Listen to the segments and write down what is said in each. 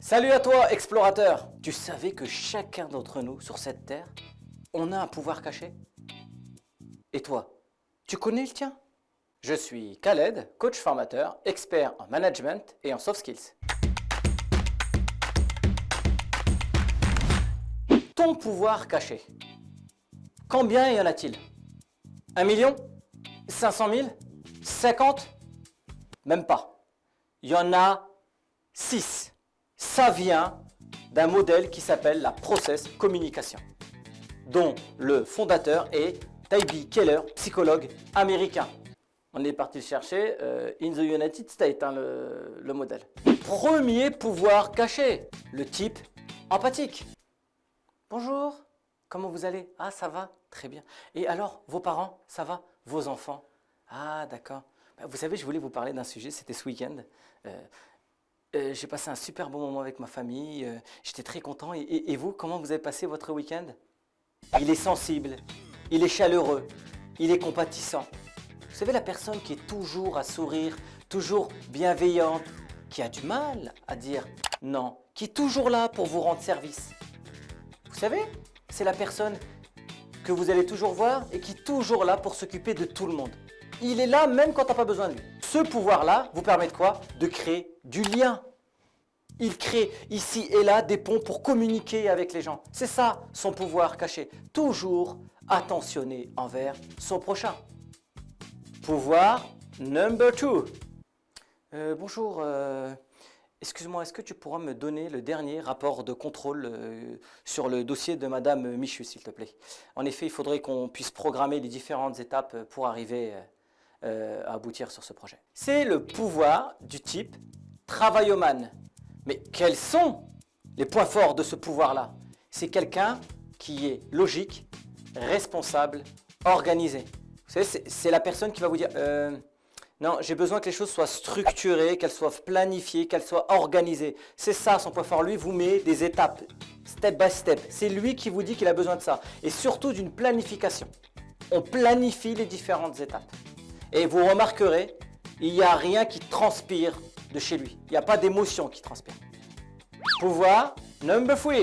Salut à toi, explorateur! Tu savais que chacun d'entre nous sur cette terre, on a un pouvoir caché? Et toi, tu connais le tien? Je suis Khaled, coach formateur, expert en management et en soft skills. Ton pouvoir caché. Combien y en a-t-il? 1 million? 500 000? 50? Même pas. Il y en a 6. Ça vient d'un modèle qui s'appelle la Process Communication, dont le fondateur est Tyree Keller, psychologue américain. On est parti le chercher in the United States, le modèle. Premier pouvoir caché, le type empathique. Bonjour, comment vous allez? Ah, ça va? Très bien. Et alors, vos parents, ça va? Vos enfants? Ah, d'accord. Vous savez, je voulais vous parler d'un sujet, c'était ce week-end. J'ai passé un super bon moment avec ma famille, j'étais très content. Et vous, comment vous avez passé votre week-end? Il est sensible, il est chaleureux, il est compatissant. Vous savez, la personne qui est toujours à sourire, toujours bienveillante, qui a du mal à dire non, qui est toujours là pour vous rendre service. Vous savez, c'est la personne que vous allez toujours voir et qui est toujours là pour s'occuper de tout le monde. Il est là même quand tu n'as pas besoin de lui. Ce pouvoir-là vous permet de quoi? De créer du lien. Il crée ici et là des ponts pour communiquer avec les gens. C'est ça son pouvoir caché. Toujours attentionné envers son prochain. Pouvoir number 2. Bonjour, excuse-moi, est-ce que tu pourras me donner le dernier rapport de contrôle sur le dossier de Madame Michu, s'il te plaît? En effet, il faudrait qu'on puisse programmer les différentes étapes pour arriver à aboutir sur ce projet. C'est le pouvoir du type travaillomane. Mais quels sont les points forts de ce pouvoir-là? C'est quelqu'un qui est logique, responsable, organisé. Vous savez, c'est la personne qui va vous dire non, j'ai besoin que les choses soient structurées, qu'elles soient planifiées, qu'elles soient organisées. C'est ça son point fort. Lui vous met des étapes, step by step. C'est lui qui vous dit qu'il a besoin de ça. Et surtout d'une planification. On planifie les différentes étapes. Et vous remarquerez, il n'y a rien qui transpire de chez lui. Il n'y a pas d'émotion qui transpire. Pouvoir number 3.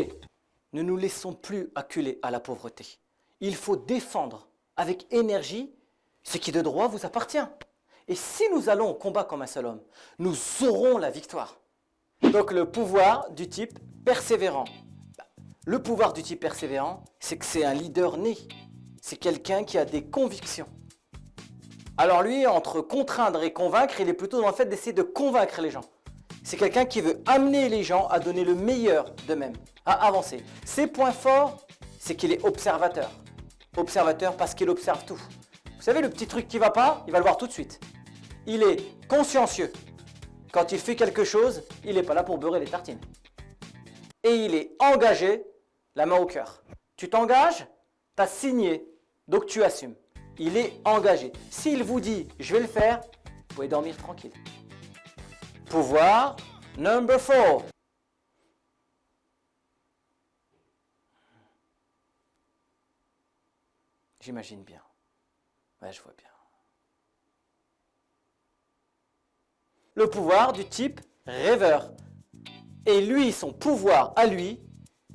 Ne nous laissons plus acculer à la pauvreté. Il faut défendre avec énergie ce qui de droit vous appartient. Et si nous allons au combat comme un seul homme, nous aurons la victoire. Donc le pouvoir du type persévérant. Le pouvoir du type persévérant, c'est que c'est un leader né. C'est quelqu'un qui a des convictions. Alors lui, entre contraindre et convaincre, il est plutôt dans le fait d'essayer de convaincre les gens. C'est quelqu'un qui veut amener les gens à donner le meilleur d'eux-mêmes, à avancer. Ses points forts, c'est qu'il est observateur. Observateur parce qu'il observe tout. Vous savez, le petit truc qui ne va pas, il va le voir tout de suite. Il est consciencieux. Quand il fait quelque chose, il n'est pas là pour beurrer les tartines. Et il est engagé, la main au cœur. Tu t'engages, tu as signé, donc tu assumes. Il est engagé. S'il vous dit « je vais le faire », vous pouvez dormir tranquille. Pouvoir number 4. J'imagine bien. Ouais, je vois bien. Le pouvoir du type rêveur. Et lui, son pouvoir à lui,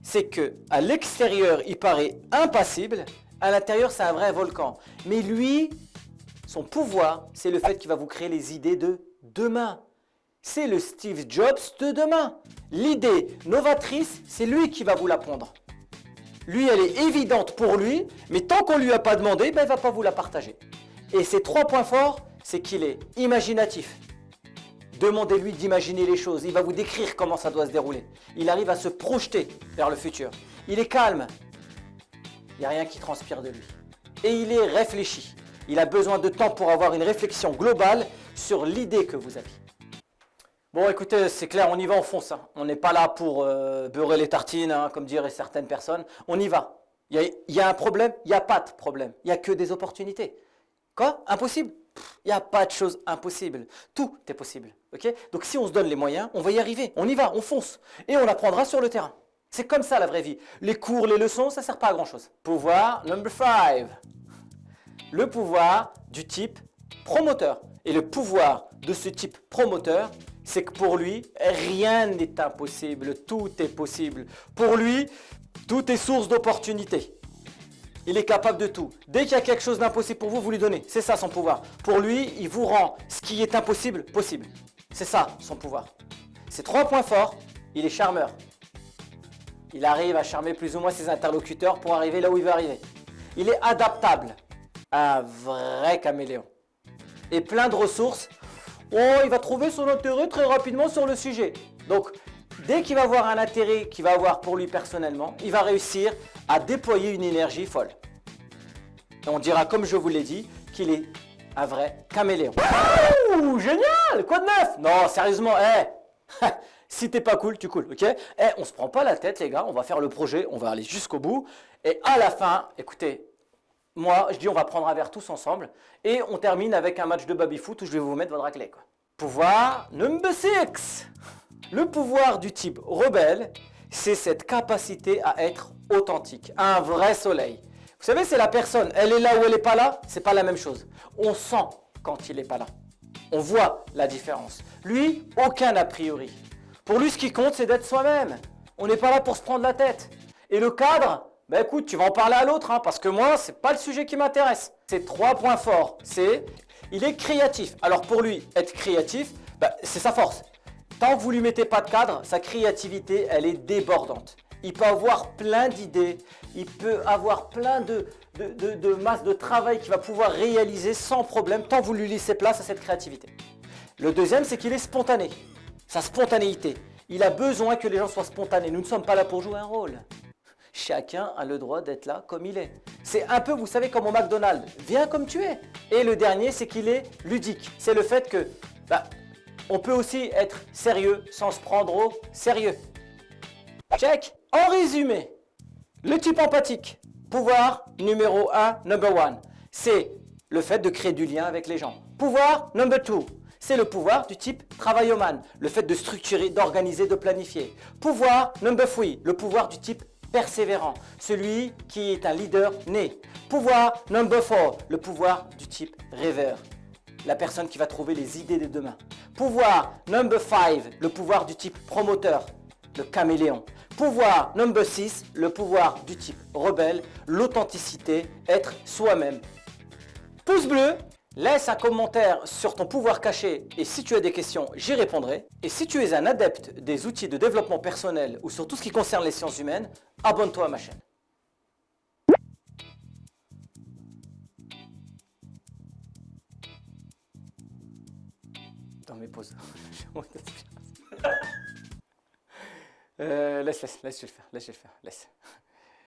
c'est que à l'extérieur, il paraît impassible. À l'intérieur, c'est un vrai volcan. Mais lui, son pouvoir, c'est le fait qu'il va vous créer les idées de demain. C'est le Steve Jobs de demain. L'idée novatrice, c'est lui qui va vous la pondre. Lui, elle est évidente pour lui, mais tant qu'on ne lui a pas demandé, ben, il ne va pas vous la partager. Et ses 3 points forts, c'est qu'il est imaginatif. Demandez-lui d'imaginer les choses. Il va vous décrire comment ça doit se dérouler. Il arrive à se projeter vers le futur. Il est calme. Il n'y a rien qui transpire de lui. Et il est réfléchi. Il a besoin de temps pour avoir une réflexion globale sur l'idée que vous avez. Bon, écoutez, c'est clair, on y va, on fonce. On n'est pas là pour beurrer les tartines, comme diraient certaines personnes. On y va. Il y a un problème? Il n'y a pas de problème. Il n'y a que des opportunités. Quoi? Impossible? Il n'y a pas de chose impossible. Tout est possible. Okay? Donc si on se donne les moyens, on va y arriver. On y va, on fonce. Et on apprendra sur le terrain. C'est comme ça la vraie vie. Les cours, les leçons, ça ne sert pas à grand chose. Pouvoir number 5. Le pouvoir du type promoteur. Et le pouvoir de ce type promoteur, c'est que pour lui, rien n'est impossible, tout est possible. Pour lui, tout est source d'opportunité. Il est capable de tout. Dès qu'il y a quelque chose d'impossible pour vous, vous lui donnez. C'est ça son pouvoir. Pour lui, il vous rend ce qui est impossible, possible. C'est ça son pouvoir. Ses 3 points forts, il est charmeur. Il arrive à charmer plus ou moins ses interlocuteurs pour arriver là où il veut arriver. Il est adaptable. Un vrai caméléon. Et plein de ressources. Oh, il va trouver son intérêt très rapidement sur le sujet. Donc, dès qu'il va avoir un intérêt qu'il va avoir pour lui personnellement, il va réussir à déployer une énergie folle. Et on dira, comme je vous l'ai dit, qu'il est un vrai caméléon. Ouh, génial! Quoi de neuf? Non, sérieusement, si t'es pas cool, tu coules, ok? On se prend pas la tête, les gars, on va faire le projet, on va aller jusqu'au bout. Et à la fin, écoutez, moi, je dis on va prendre un verre tous ensemble et on termine avec un match de baby-foot où je vais vous mettre votre raclée, quoi. Pouvoir number 6. Le pouvoir du type rebelle, c'est cette capacité à être authentique, un vrai soleil. Vous savez, c'est la personne, elle est là ou elle n'est pas là, c'est pas la même chose. On sent quand il n'est pas là. On voit la différence. Lui, aucun a priori. Pour lui, ce qui compte, c'est d'être soi-même. On n'est pas là pour se prendre la tête. Et le cadre, ben écoute, tu vas en parler à l'autre, hein, parce que moi, c'est pas le sujet qui m'intéresse. Ses 3 points forts, c'est, il est créatif. Alors pour lui, être créatif, ben, c'est sa force. Tant que vous lui mettez pas de cadre, sa créativité, elle est débordante. Il peut avoir plein d'idées, il peut avoir plein de masses de travail qu'il va pouvoir réaliser sans problème, tant que vous lui laissez place à cette créativité. Le deuxième, c'est qu'il est spontané. Sa spontanéité. Il a besoin que les gens soient spontanés. Nous ne sommes pas là pour jouer un rôle. Chacun a le droit d'être là comme il est. C'est un peu, vous savez, comme au McDonald's. Viens comme tu es. Et le dernier, c'est qu'il est ludique. C'est le fait que, on peut aussi être sérieux sans se prendre au sérieux. Check. En résumé, le type empathique, pouvoir numéro 1, number 1, c'est le fait de créer du lien avec les gens. Pouvoir number 2, c'est le pouvoir du type travailloman, le fait de structurer, d'organiser, de planifier. Pouvoir number 3, le pouvoir du type persévérant, celui qui est un leader né. Pouvoir number 4, le pouvoir du type rêveur, la personne qui va trouver les idées de demain. Pouvoir number 5, le pouvoir du type promoteur, le caméléon. Pouvoir number 6, le pouvoir du type rebelle, l'authenticité, être soi-même. Pouce bleu, laisse un commentaire sur ton pouvoir caché et si tu as des questions, j'y répondrai. Et si tu es un adepte des outils de développement personnel ou sur tout ce qui concerne les sciences humaines, abonne-toi à ma chaîne. Dans mes pauses. Laisse, je vais le faire, laisse.